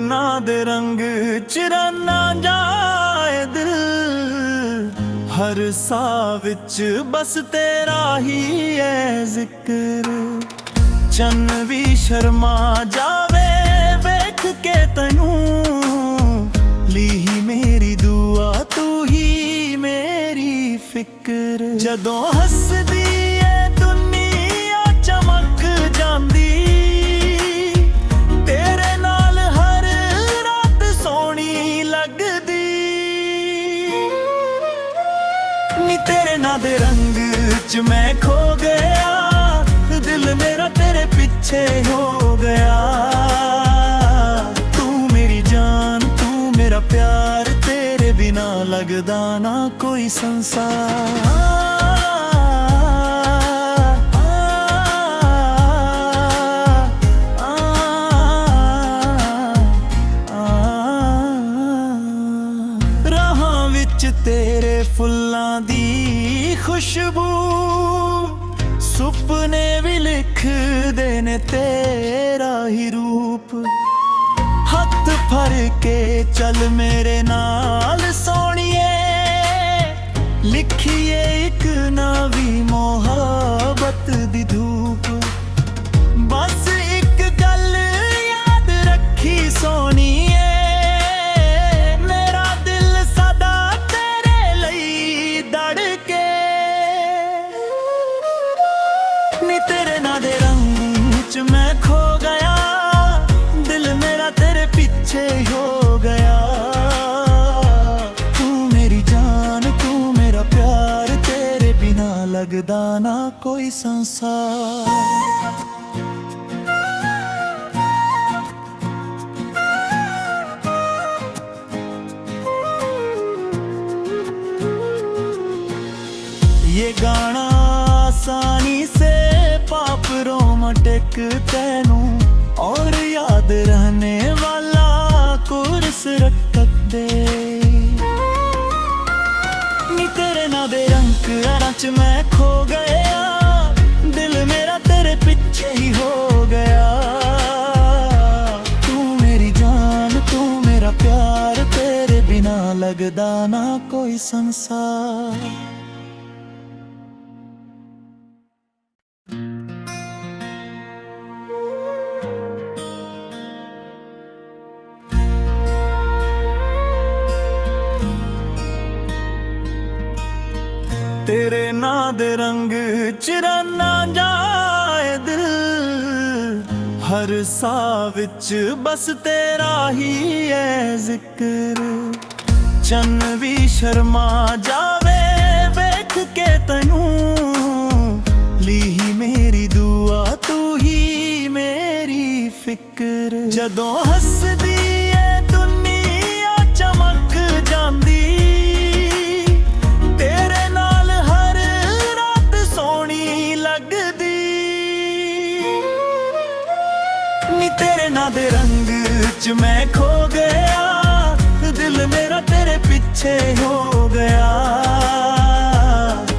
ਨਾਂ ਦੇ ਰੰਗ ਚਿਰਾਨਾ ਜਾਏ ਦਿਲ, ਹਰ ਸਾਹ ਵਿੱਚ ਬਸ ਤੇਰਾ ਹੀ ਹੈ ਜ਼ਿਕਰ। ਚੰਨ ਵੀ ਸ਼ਰਮਾ ਜਾਵੇ ਵੇਖ ਕੇ ਤੈਨੂੰ, ਲੀਹੀ ਮੇਰੀ ਦੁਆ ਤੂੰ ਹੀ ਮੇਰੀ ਫਿਕਰ। ਜਦੋਂ ਹੱਸਦੀ ਏ ਦੁਨੀਆ ਚਮਕ ਜਾਂਦੀ, ਤੇਰੇ ਨਾਲ ਹਰ ਰਾਤ ਸੋਹਣੀ ਲੱਗਦੀ। ਨੀ ਤੇਰੇ ਨਾਂ ਦੇ ਰੰਗ ਚ ਮੈਂ ਖੋ ਗਿਆ, ਦਿਲ ਮੇਰਾ ਤੇਰੇ ਪਿੱਛੇ ਹੋ ਗਿਆ। ਤੂੰ ਮੇਰੀ ਜਾਨ ਤੂੰ ਮੇਰਾ ਪਿਆਰ, ਤੇਰੇ ਬਿਨਾ ਲੱਗਦਾ ਨਾ ਕੋਈ ਸੰਸਾਰ। ਰਾਹਾਂ ਵਿੱਚ ਤੇਰੇ ਫੁੱਲਾਂ ਦੀ ਖੁਸ਼ਬੂ, ਸੁਪਨੇ ਵੀ ਲਿਖਦੇ ਨੇ ਤੇਰਾ ਹੀ ਰੂਪ। ਹੱਥ ਫੜ ਕੇ ਚੱਲ ਮੇਰੇ ਨਾਲ ਸੋਹਣੀਏ, ਲਿਖੀਏ ਇੱਕ ਨਵੀਂ ਮੁਹੱਬਤ ਦੀ ਧੂਪ। ਬਸ ਇੱਕ ਗੱਲ ਯਾਦ ਰੱਖੀ ਸੋਹਣੀਏ, ਮੇਰਾ ਦਿਲ ਸਦਾ ਤੇਰੇ ਲਈ ਧੜਕੇ। ਨੀ ਤੇਰੇ ਨਾਂ ਦੇ ਰੰਗ ਚ ਮੈਂ ਖੋ ਗਿਆ, ਦਿਲ ਮੇਰਾ ਤੇਰੇ ਪਿੱਛੇ ਹੋ ਗਿਆ। ਤੂੰ ਮੇਰੀ ਜਾਨ ਤੂੰ ਮੇਰਾ ਪਿਆਰ, ਤੇਰੇ ਬਿਨਾ ਲੱਗਦਾ ਨਾ ਕੋਈ ਸੰਸਾਰ। ये गाना आसानी से पाप रोमांटिक तेनू और याद रहने वाला कोर्स रख दे। नी तेरे नां दे रंग च मैं खो गया, दिल मेरा तेरे पीछे ही हो गया। तू मेरी जान तू मेरा प्यार, तेरे बिना लगदा ना कोई संसार। तेरे ਨਾਂ ਦੇ ਰੰਗ ਚਿਰਾਨਾ ਜਾਏ ਦਿਲ, ਹਰ ਸਾਹ ਵਿੱਚ ਬਸ ਤੇਰਾ ਹੀ ਹੈ ਜ਼ਿਕਰ। ਚੰਨ ਵੀ ਸ਼ਰਮਾ ਜਾਵੇ ਵੇਖ ਕੇ ਤੈਨੂੰ, ਲੀਹੀ ਮੇਰੀ ਦੁਆ ਤੂੰ ਹੀ ਮੇਰੀ ਫਿਕਰ। ਜਦੋਂ ਹੱਸਦੀ ਏ ਦੁਨੀਆ ਚਮਕ ਜਾਂਦੀ, ਤੇਰੇ ਨਾਲ ਹਰ ਰਾਤ ਸੋਹਣੀ ਲੱਗਦੀ। ਨੀ ਤੇਰੇ ਨਾਂ ਦੇ ਰੰਗ ਚ ਮੈਂ ਖੋ ਗਿਆ, ਦਿਲ ਮੇਰਾ ਤੇਰੇ ਪਿੱਛੇ ਹੋ ਗਿਆ।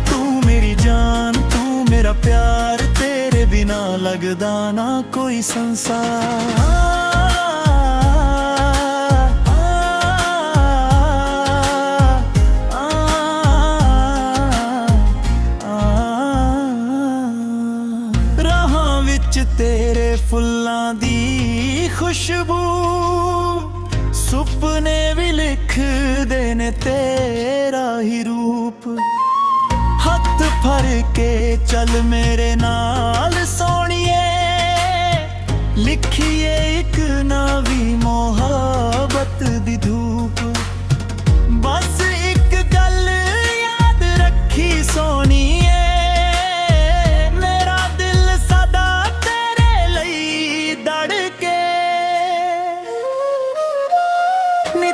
ਤੂੰ ਮੇਰੀ ਜਾਨ ਤੂੰ ਮੇਰਾ ਪਿਆਰ, ਤੇਰੇ ਬਿਨਾ ਲੱਗਦਾ ਨਾ ਕੋਈ ਸੰਸਾਰ। ਤੇਰੇ ਫੁੱਲਾਂ ਦੀ ਖੁਸ਼ਬੂ, ਸੁਪਨੇ ਵੀ ਲਿਖਦੇ ਨੇ ਤੇਰਾ ਹੀ ਰੂਪ। ਹੱਥ ਫੜ ਕੇ ਚੱਲ ਮੇਰੇ ਨਾਲ ਸੋਹਣੀਏ, ਲਿਖੀਏ ਇੱਕ ਨਵੀਂ ਮੁਹੱਬਤ ਦੀ ਧੂਪ। ਬਸ ਇੱਕ ਗੱਲ ਯਾਦ ਰੱਖੀ ਸੋਹਣੀਏ,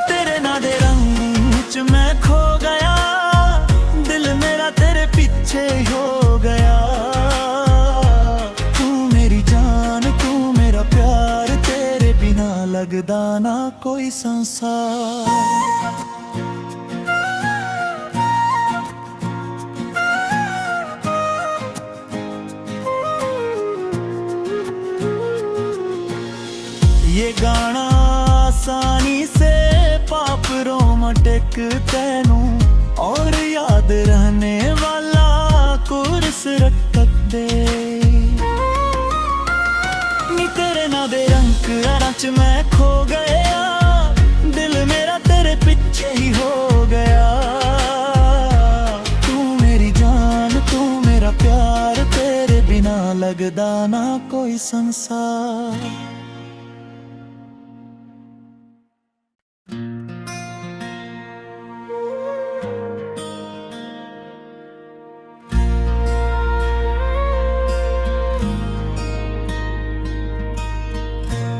ਤੇਰੇ ਨਾਂ ਦੇ ਰੰਗ ਚ ਮੈਂ ਖੋ ਗਿਆ, ਦਿਲ ਮੇਰਾ ਤੇਰੇ ਪਿੱਛੇ ਹੋ ਗਿਆ। ਤੂੰ ਮੇਰੀ ਜਾਨ ਤੂੰ ਮੇਰਾ ਪਿਆਰ, ਤੇਰੇ ਬਿਨਾ ਲੱਗਦਾ ਨਾ ਕੋਈ ਸੰਸਾਰ। ये गाना पावा टेक तेनू और याद रहने वाला कुर्स रख दे। नी तेरे ना दे रंग च मैं खो गया, दिल मेरा तेरे पीछे ही हो गया। तू मेरी जान तू मेरा प्यार, तेरे बिना लगदा ना कोई संसार।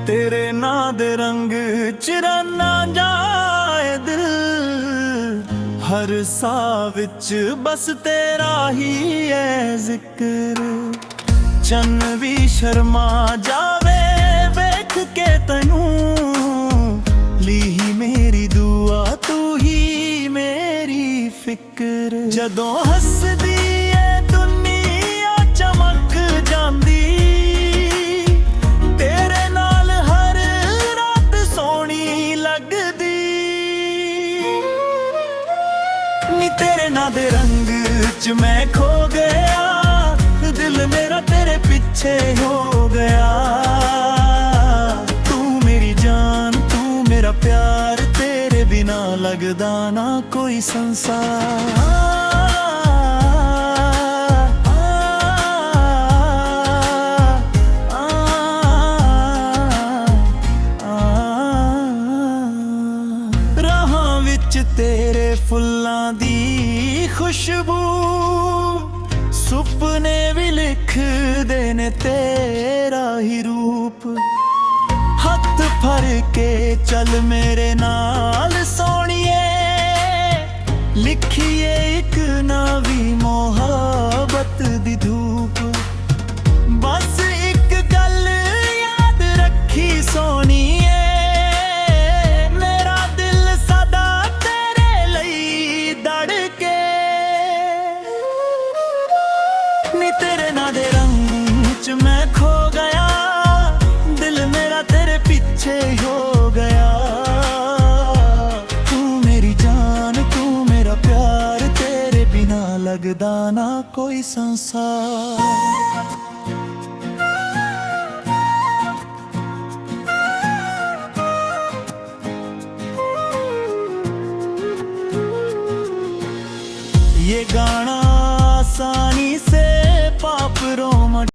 तेरे ना दे रंग चिराना जाए दिल, हर सा विच बस तेरा ही है जिक्र। चन भी शर्मा जावे वेख के तैनू, ली ही मेरी दुआ तू ही मेरी फिक्र। जदों हसदी है दुनिया चमक जांदी, तेरे ना दे रंग च मैं खो गया, दिल मेरा तेरे पीछे हो गया। तू मेरी जान तू मेरा प्यार, तेरे बिना लगदा ना कोई संसार। राहां विच तेरे फुल्लां दी खुशबू, सुपने भी लिख देने तेरा ही रूप। हथ फड़ के चल मेरे नाल सोनिए, लिखिए एक नवी मोहब्बत दी धूप। बस एक गल याद रखी सोनिए, मेरा दिल सदा तेरे लई धड़के। नी तेरे ना दे रंग च मैं खो गया, दिल मेरा तेरे पीछे हो गया। तू मेरी जान तू मेरा प्यार, तेरे बिना लगदा ना कोई संसार। ये गाना आसानी